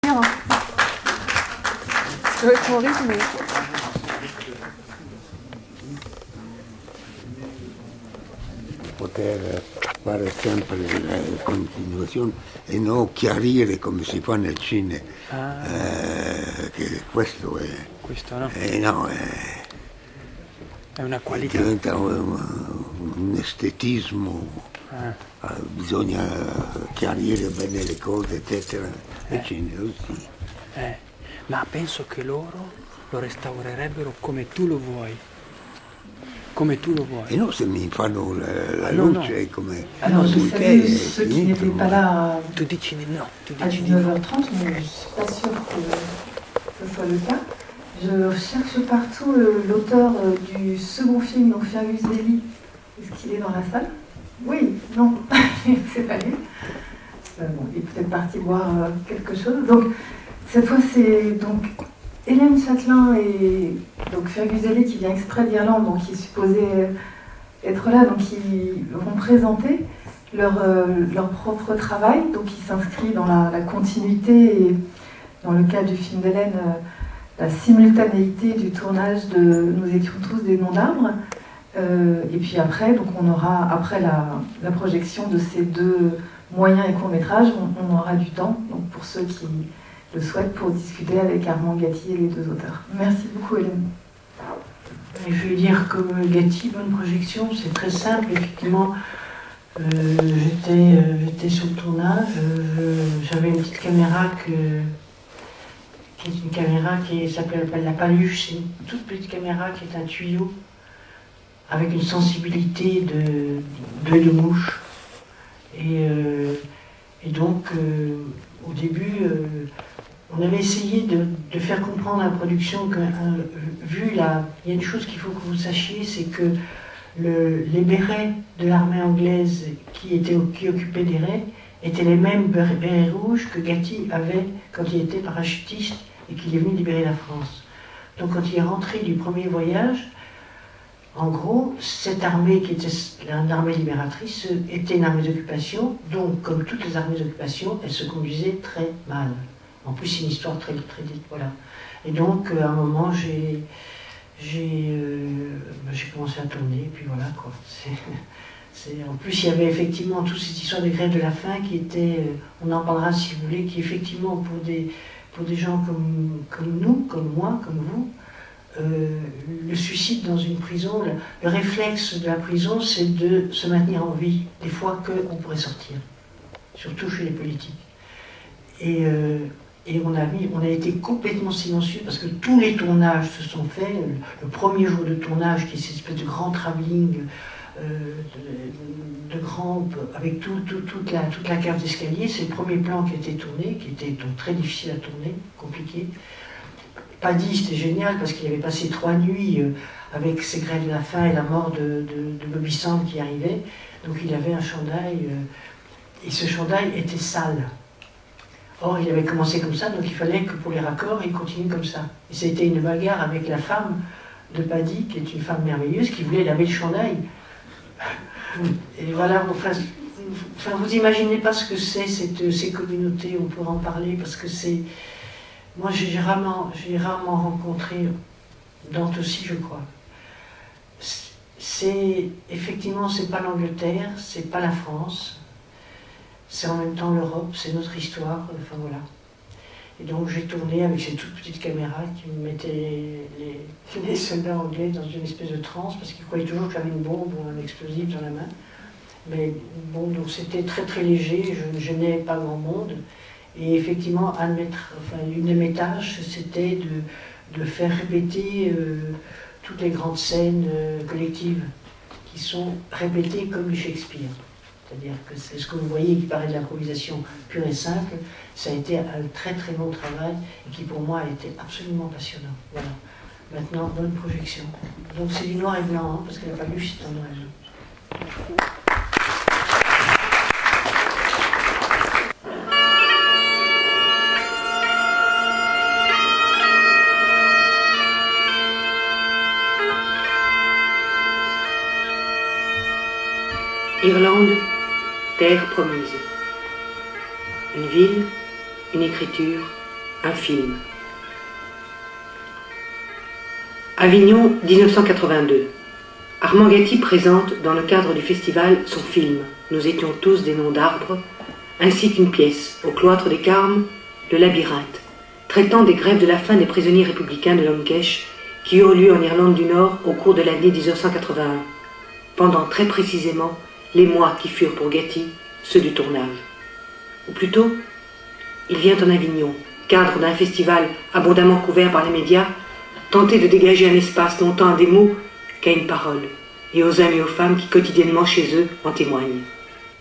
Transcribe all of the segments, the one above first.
applaudir. Ça va être mon rythme. Poter fare sempre la continuazione e non chiarire come si fa nel cinema. Che questo è... Questo no? No, è una qualità. Diventa un estetismo. Bisogna chiarire bene le cose, eccetera. E cinema, sì. Ma penso che loro lo restaurerebbero come tu lo vuoi. Come tu lo vuoi. E non se mi fanno la luce no. come... Alors, je salue ceux qui n'étaient pas là Tu dici no. à 19h30, mais je ne suis pas sûre que ce soit le cas. Je cherche partout l'auteur du second film, donc Fergus Daly. Est-ce qu'il est dans la salle? Oui, non, c'est pas lui. Bon, il est peut-être parti boire quelque chose. Donc, cette fois, c'est donc Hélène Chatelain et donc Fergus Daly qui vient exprès d'Irlande, donc qui est supposé être là, donc ils vont présenter leur propre travail, donc qui s'inscrit dans la continuité et dans le cas du film d'Hélène, la simultanéité du tournage de Nous étions tous des noms d'arbres. Et puis après, donc on aura, après la projection de ces deux moyens et courts-métrages, on aura du temps, donc pour ceux qui le souhaitent, pour discuter avec Armand Gatti et les deux auteurs. Merci beaucoup, Hélène. Je vais dire que Gatti, bonne projection, c'est très simple, effectivement. J'étais sur le tournage, j'avais une petite caméra qui est une caméra qui s'appelle la Paluche, c'est une toute petite caméra qui est un tuyau avec une sensibilité d'œil de mouche. Et donc, au début, on avait essayé de faire comprendre à la production que, il y a une chose qu'il faut que vous sachiez, c'est que les bérets de l'armée anglaise qui occupaient des raies étaient les mêmes bérets rouges que Gatti avait quand il était parachutiste et qu'il est venu libérer la France. Donc quand il est rentré du premier voyage, en gros, cette armée qui était une armée libératrice était une armée d'occupation, donc comme toutes les armées d'occupation, elle se conduisait très mal. En plus, c'est une histoire très dite, voilà. Et donc, à un moment, j'ai commencé à tourner, et puis voilà, quoi. En plus, il y avait effectivement toute cette histoire de grève de la faim qui était, on en parlera si vous voulez, qui effectivement, pour des gens comme nous, comme moi, comme vous, le suicide dans une prison, le réflexe de la prison, c'est de se maintenir en vie, des fois qu'on pourrait sortir, surtout chez les politiques. Et on a été complètement silencieux parce que tous les tournages se sont faits. Le premier jour de tournage, qui est cette espèce de grand travelling, avec toute la cave d'escalier, c'est le premier plan qui a été tourné, qui était donc très difficile à tourner, compliqué. Paddy, c'était génial parce qu'il avait passé 3 nuits avec ses grèves de la faim et la mort de Bobby Sands qui arrivait. Donc il avait un chandail, et ce chandail était sale. Or, il avait commencé comme ça, donc il fallait que pour les raccords, il continue comme ça. Et ça a été une bagarre avec la femme de Paddy, qui est une femme merveilleuse, qui voulait laver le chandail. Et voilà, enfin vous imaginez pas ce que c'est, ces communautés, on pourra en parler, parce que c'est... Moi, j'ai rarement rencontré, Dante aussi, je crois. Effectivement, c'est pas l'Angleterre, c'est pas la France, c'est en même temps l'Europe, c'est notre histoire, enfin voilà. Et donc j'ai tourné avec ces toutes petites caméras qui me mettaient les soldats anglais dans une espèce de transe, parce qu'ils croyaient toujours que j'avais une bombe ou un explosif dans la main. Mais bon, donc c'était très très léger, je ne gênais pas grand monde. Et effectivement, une de mes tâches, c'était de faire répéter toutes les grandes scènes collectives, qui sont répétées comme du Shakespeare. C'est-à-dire que c'est ce que vous voyez qui paraît de l'improvisation pure et simple, ça a été un très très long travail et qui pour moi a été absolument passionnant. Voilà. Maintenant, bonne projection. Donc c'est du noir et blanc, hein, parce qu'elle n'a pas lu, c'est en noir et blanc. Irlande, terre promise. Une ville, une écriture, un film. Avignon, 1982. Armand Gatti présente dans le cadre du festival son film « Nous étions tous des noms d'arbres » ainsi qu'une pièce au cloître des Carmes, Le Labyrinthe, traitant des grèves de la faim des prisonniers républicains de Longkesh qui eurent lieu en Irlande du Nord au cours de l'année 1981, pendant très précisément les mois qui furent pour Gatti ceux du tournage. Ou plutôt, il vient en Avignon, cadre d'un festival abondamment couvert par les médias, tenter de dégager un espace non tant à des mots qu'à une parole, et aux hommes et aux femmes qui quotidiennement chez eux en témoignent.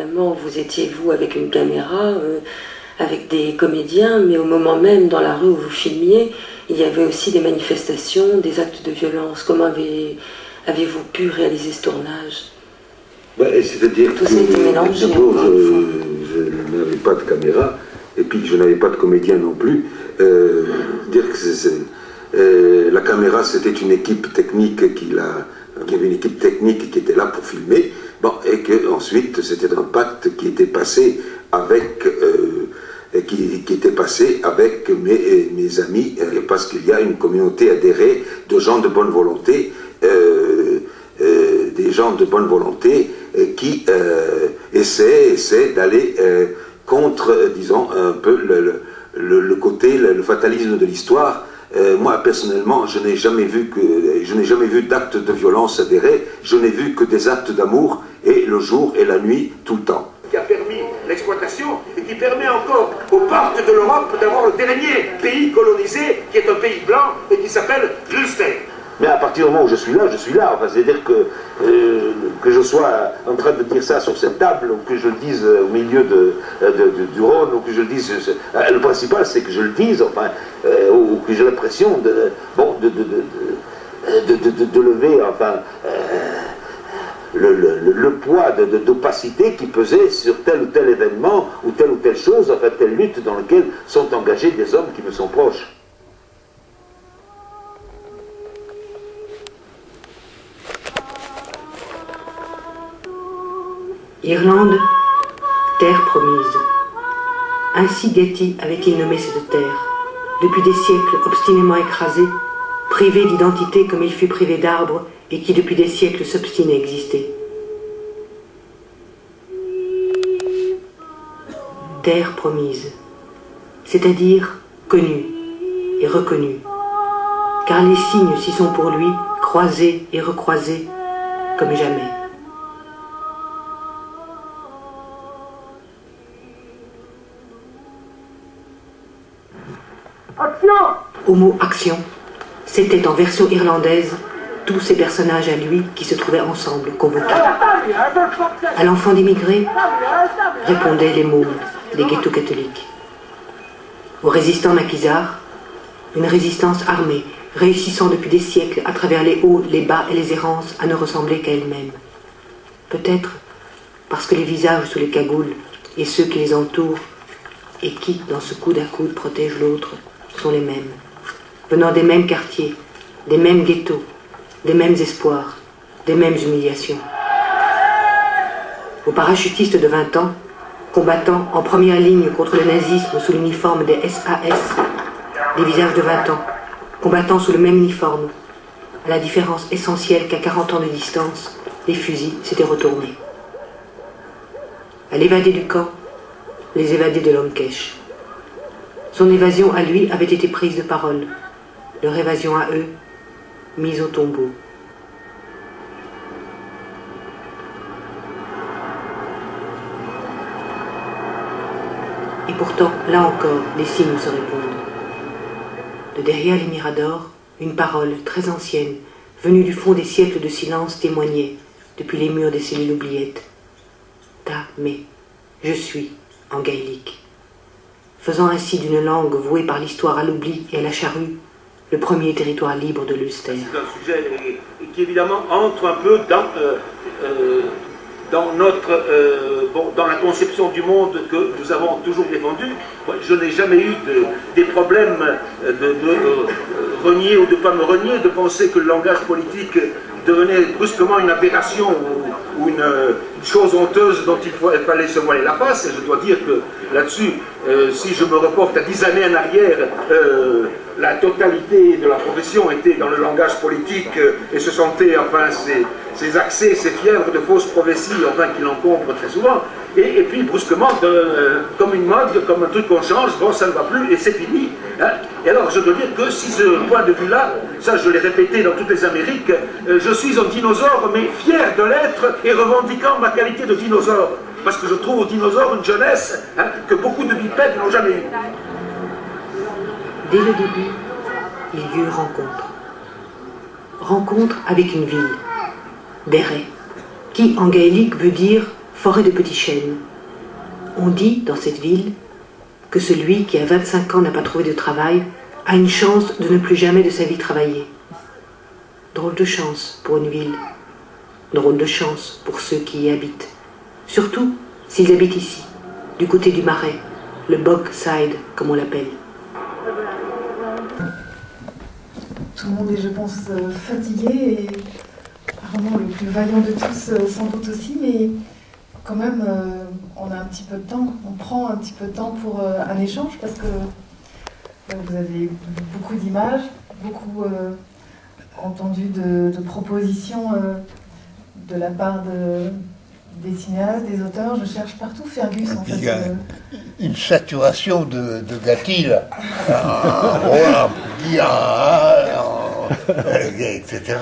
Évidemment, vous étiez, vous, avec une caméra, avec des comédiens, mais au moment même, dans la rue où vous filmiez, il y avait aussi des manifestations, des actes de violence. Comment avez-vous pu réaliser ce tournage? C'est-à-dire que d'abord, je n'avais pas de caméra, et puis je n'avais pas de comédien non plus. Dire que la caméra, c'était une équipe technique il y avait une équipe technique qui était là pour filmer, bon, et que ensuite c'était un pacte qui était passé avec mes amis, parce qu'il y a une communauté adhérée de gens de bonne volonté, des gens de bonne volonté qui essaient d'aller contre, disons, un peu le côté, le fatalisme de l'histoire. Moi, personnellement, je n'ai jamais vu d'actes de violence adhérés, je n'ai vu que des actes d'amour, et le jour et la nuit, tout le temps. Qui a permis l'exploitation et qui permet encore aux portes de l'Europe d'avoir le dernier pays colonisé, qui est un pays blanc et qui s'appelle l'Ulster. Mais à partir du moment où je suis là, enfin, c'est-à-dire que je sois en train de dire ça sur cette table, ou que je le dise au milieu du Rhône, ou que je le dise... le principal, c'est que je le dise, enfin, ou que j'ai l'impression de lever, enfin, le poids d'opacité qui pesait sur tel ou tel événement, ou telle chose, enfin, telle lutte dans laquelle sont engagés des hommes qui me sont proches. Irlande, terre promise. Ainsi Gatti avait-il nommé cette terre, depuis des siècles obstinément écrasée, privée d'identité comme il fut privé d'arbres et qui depuis des siècles s'obstine à exister. Terre promise, c'est-à-dire connue et reconnue, car les signes s'y sont pour lui croisés et recroisés comme jamais. Au mot action, c'était en version irlandaise tous ces personnages à lui qui se trouvaient ensemble convoqués. À l'enfant d'immigrés répondaient les mômes des ghettos catholiques. Aux résistants maquisards, une résistance armée, réussissant depuis des siècles à travers les hauts, les bas et les errances à ne ressembler qu'à elle-même. Peut-être parce que les visages sous les cagoules et ceux qui les entourent et qui, dans ce coude à coude, protègent l'autre, sont les mêmes, venant des mêmes quartiers, des mêmes ghettos, des mêmes espoirs, des mêmes humiliations. Aux parachutistes de 20 ans, combattant en première ligne contre le nazisme sous l'uniforme des SAS, des visages de 20 ans, combattant sous le même uniforme, à la différence essentielle qu'à 40 ans de distance, les fusils s'étaient retournés. À l'évadé du camp, les évadés de Longkesh. Son évasion à lui avait été prise de parole, leur évasion à eux, mise au tombeau. Et pourtant, là encore, les signes se répondent. De derrière les miradors, une parole très ancienne, venue du fond des siècles de silence, témoignait, depuis les murs des cellules oubliettes. Ta, mais, je suis, en gaélique. Faisant ainsi d'une langue vouée par l'histoire à l'oubli et à la charrue, le premier territoire libre de l'Ulster. C'est un sujet qui évidemment entre un peu dans la conception du monde que nous avons toujours défendue. Je n'ai jamais eu des problèmes de me renier ou de ne pas me renier, de penser que le langage politique devenait brusquement une aberration ou une chose honteuse dont il fallait se voiler la face. Et je dois dire que là-dessus, si je me reporte à 10 années en arrière, la totalité de la profession était dans le langage politique et se sentait, enfin, ces accès, ces fièvres de fausses prophéties, enfin, qui l'encombrent très souvent. Et puis, brusquement, comme une mode, comme un truc qu'on change, bon, ça ne va plus et c'est fini. Hein. Et alors, je dois dire que si ce point de vue-là, ça je l'ai répété dans toutes les Amériques, je suis un dinosaure, mais fier de l'être et revendiquant ma qualité de dinosaure. Parce que je trouve aux dinosaures une jeunesse que beaucoup de bipèdes n'ont jamais eue. Dès le début, il y eut rencontre. Rencontre avec une ville, Derry, qui en gaélique veut dire forêt de petits chênes. On dit dans cette ville que celui qui à 25 ans n'a pas trouvé de travail a une chance de ne plus jamais de sa vie travailler. Drôle de chance pour une ville, drôle de chance pour ceux qui y habitent. Surtout s'ils habitent ici, du côté du Marais, le Bogside comme on l'appelle. Tout le monde est, je pense, fatigué et vraiment le plus vaillant de tous sans doute aussi, mais quand même on a un petit peu de temps, on prend un petit peu de temps pour un échange parce que vous avez vu beaucoup d'images, beaucoup entendu de propositions de la part des cinéastes, des auteurs. Je cherche partout Fergus en fait. Il y a une saturation de Gatti là, etc.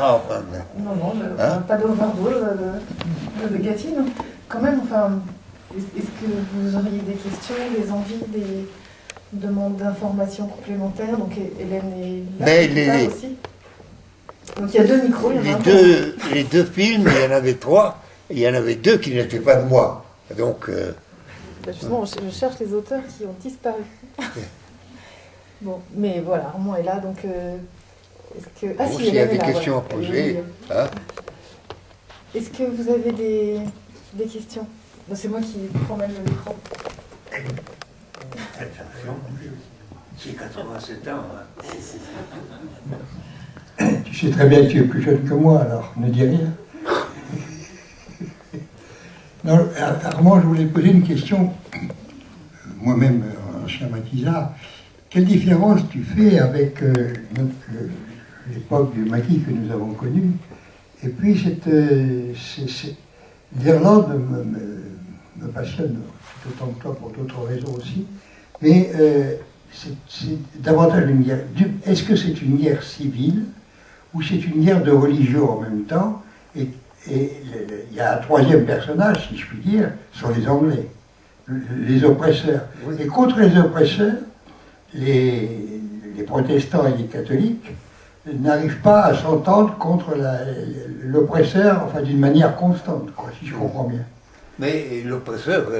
Non, pas d'overdose de Gatti, non. Quand même, enfin, est-ce que vous auriez des questions, des envies, des demandes d'informations complémentaires? Donc Hélène est là aussi. Donc il y a 2 micros. Les deux films, il y en avait 3. Il y en avait 2 qui n'étaient pas de moi. Donc. Justement, je cherche les auteurs qui ont disparu. Bon, mais voilà, Armand est là, donc. Est-ce que. Ah, si, s'il y a des là, questions à poser. Hein? Est-ce que vous avez des questions? Ben, c'est moi qui prends même le micro. J'ai 87 ans. Hein. Tu sais très bien que tu es plus jeune que moi, alors ne dis rien. Non, Armand, je voulais poser une question. Moi-même, ancien maquisard, quelle différence tu fais avec l'époque du maquis que nous avons connu? Et puis, l'Irlande me passionne tout autant que toi pour d'autres raisons aussi. Mais c'est davantage une guerre. Est-ce que c'est une guerre civile ou c'est une guerre de religion en même temps? Et il y a un 3e personnage, si je puis dire, sont les Anglais, les oppresseurs. Oui. Et contre les oppresseurs, les protestants et les catholiques n'arrivent pas à s'entendre contre l'oppresseur, enfin d'une manière constante, quoi, si je comprends bien. Mais l'oppresseur,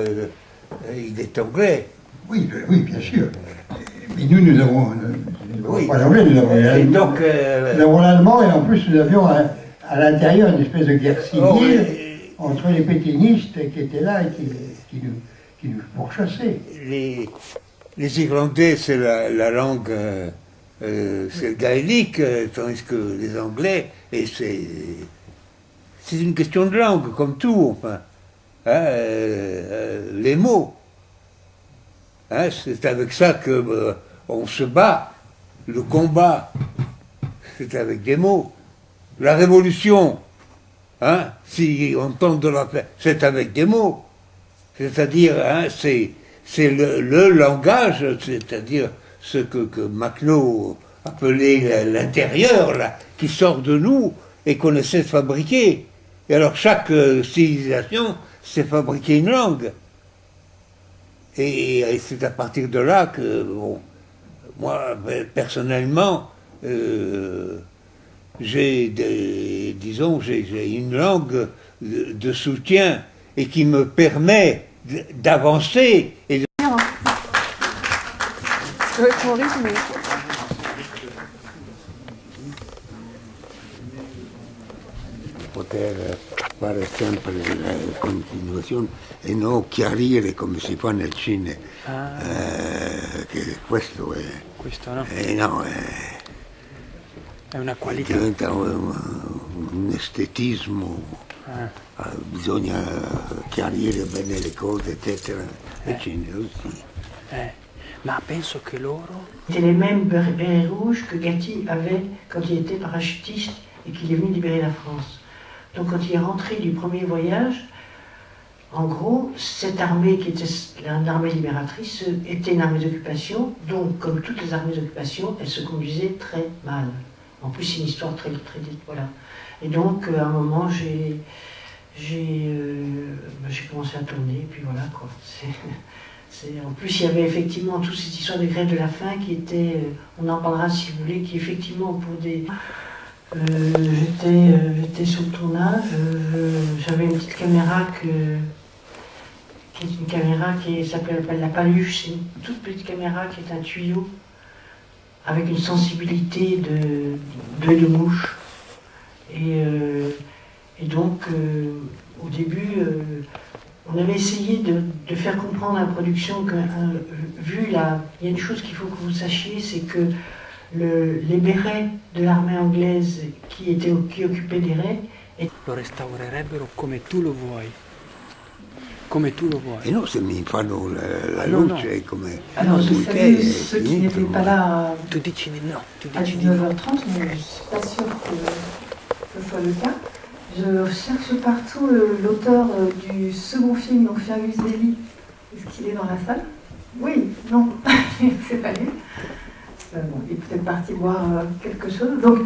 il est anglais. Oui, bien sûr. Mais nous avons, pas l'anglais, nous avons l'allemand. Nous avons l'allemand et en plus nous avions à l'intérieur une espèce de guerre civile entre les pétainistes qui étaient là et qui nous pourchassaient. Les Irlandais, c'est la langue, c'est le gaélique, tandis que les Anglais, et c'est une question de langue, comme tout, enfin. Hein, les mots. Hein, c'est avec ça que on se bat. Le combat, c'est avec des mots. La révolution, hein, si on tente de la faire, c'est avec des mots. C'est-à-dire, hein, c'est le langage, c'est-à-dire ce que Macnaut appelait l'intérieur, là, qui sort de nous et qu'on essaie de fabriquer. Et alors chaque civilisation s'est fabriqué une langue. Et c'est à partir de là que, bon, moi, personnellement, j'ai une langue de soutien et qui me permet d'avancer. Et Ça va être mon rythme. poter fare sempre la continuazione e non chiarire come si fa nel cinema. Che questo è... Questo no? No, è una qualità. Diventa un estetismo Bisogna chiarire bene le cose, eccetera. E Cine aussi. Ma penso che loro... C'était les mêmes bérets rouges que Gatti avait quand il était parachutiste et qu'il est venu libérer la France. Donc quand il est rentré du premier voyage, en gros, cette armée qui était une armée libératrice était une armée d'occupation, donc comme toutes les armées d'occupation, elle se conduisait très mal. En plus, c'est une histoire très voilà. Et donc, à un moment, j'ai commencé à tourner, et puis voilà, quoi. En plus, il y avait effectivement toute cette histoire de grève de la faim qui était, on en parlera si vous voulez, qui effectivement pour des... J'étais sur le tournage, j'avais une petite caméra qui est une caméra qui s'appelle la Paluche, c'est une toute petite caméra qui est un tuyau avec une sensibilité d'œil de mouche. Et donc, au début, on avait essayé de faire comprendre à la production que, il y a une chose qu'il faut que vous sachiez, c'est que les bérets de l'armée anglaise qui occupaient des raies... Lo restaurerebbero come tu lo vuoi. Come tu lo vuoi. E no, se mi fanno la luce come... Alors, vous savez, ceux qui n'étaient pas là Tu dici di no. à 19h30, mais je ne suis pas sûre que ce soit le cas. Je cherche partout l'auteur du second film, donc Fergus Daly. Est-ce qu'il est dans la salle? Oui, non, c'est pas lui. Bon, il est peut-être parti boire quelque chose. Donc,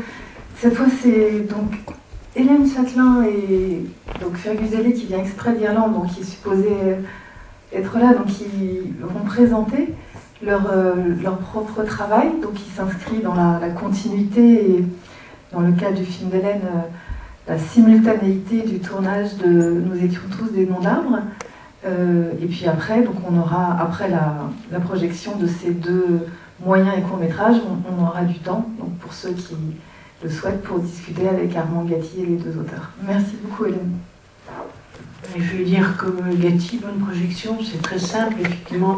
cette fois, c'est donc Hélène Chatelain et donc Fergus Daly qui vient exprès d'Irlande, donc qui est supposé être là, donc ils vont présenter leur propre travail, donc qui s'inscrit dans la continuité et dans le cas du film d'Hélène, la simultanéité du tournage de Nous étions tous des noms d'arbres. Et puis après, donc on aura, après la projection de ces deux moyens et courts-métrages, on aura du temps, donc pour ceux qui le souhaitent, pour discuter avec Armand Gatti et les deux auteurs. Merci beaucoup, Hélène. Je veux dire que Gatti, bonne projection, c'est très simple, effectivement.